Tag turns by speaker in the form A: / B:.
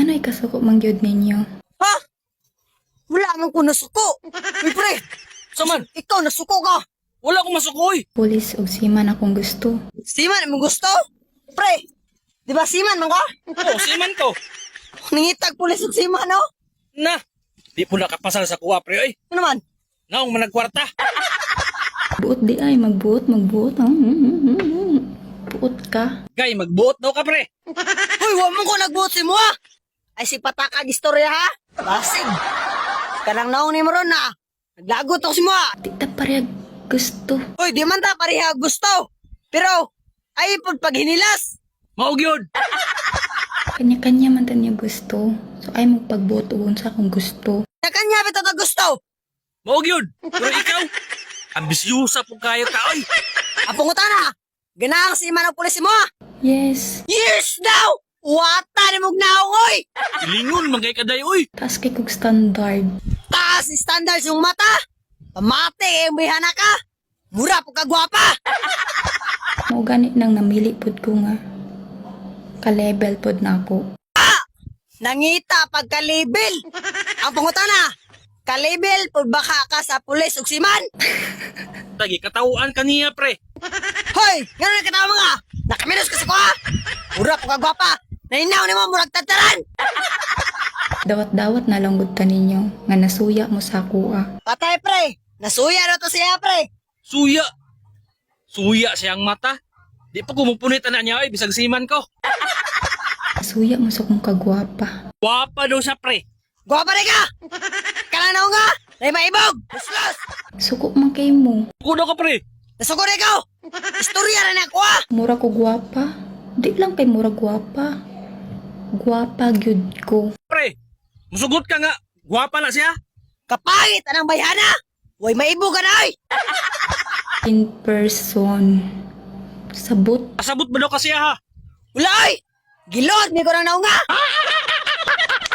A: Nganay kasuko mangyod ninyo.
B: Ha? Wala man ko nasuko. Uy, pre,
C: Saman,
B: ikaw nasuko ka.
C: wala akong masukoy.
A: Pulis og siman akong gusto.
B: Siman, mo gusto? Pre, di ba siman man ka?
C: Oo, siman ko.
B: Nangitag pulis og siman, no?
C: Na, di po nakapasal sa kuwa, pre, oy.
B: Ano naman?
C: Naong managkwarta.
A: Buot di ay, magbuot. Buot ka.
C: Gay, magbuot daw ka, pre.
B: Uy, wa mo ko nagbuot si mo, ha? Ay, si patakag istorya, ha? Basig. Kanang naong ni mo ron, na. Naglagot ako si mo, ha?
A: Di ta parehag gusto.
B: Uy, di man ta pareha gusto. Pero, ay pud paghinilas.
C: Maog yun.
A: Kanya-kanya man tan niya gusto. So ay mo pagbuot og unsa akong gusto.
B: Nakanya bitaw ta gusto.
C: Maog yun. Pero ikaw, ambisyusa po kayo ka, oy.
B: Apong utana. Ganaang si manang pulis mo, ha?
A: Yes.
B: Years daw! Wata ni mong naungoy!
C: Ilingon, magay kaday, oy.
A: Taas kay kog standard.
B: Taas ni standards yung mata! Pamate, may hana ka! Mura po kagwapa!
A: Mao gani nang namili pud ko nga. Ka-level pud na ako.
B: Nangita pagka-label! Ang pangutana, ka-label po baka ka sa pulis ug siman?
C: Tagi, katawaan kaniya, pre.
B: Hoy! Gano'n na katawa mga! Nakaminos ka sa kuha! Mura po kagwapa! Nainaw ni mo, murag tataran!
A: Dawat-dawat na lang gud ta ninyo nga nasuya mo sa kuha.
B: Patay pre! Nasuya na to siya pre!
C: Suya. Suya siyang mata. Di pa kumupunitan na niya, oy, bisag siman ko.
A: Nasuya mo sa kong kagwapa.
C: Wapa daw siya, pre.
B: Gwapa rin ka! Kalanaw nga! Nay maibog! Buslos!
A: Suko man kay mo.
C: Kudo ka, pre.
B: Nasuko rin ikaw! Istorya na ako ha!
A: Mura ko gwapa. Di lang kay mura gwapa. Gwapa gyud ko.
C: Pre, musugot ka nga. Gwapa na siya.
B: Kapangit anang bayhana! Way maibog ka na ay!
A: In person. Sabot.
C: Asabot ba daw ka siya, ha?
B: Wala ay! Gilod! May ko nang naunga!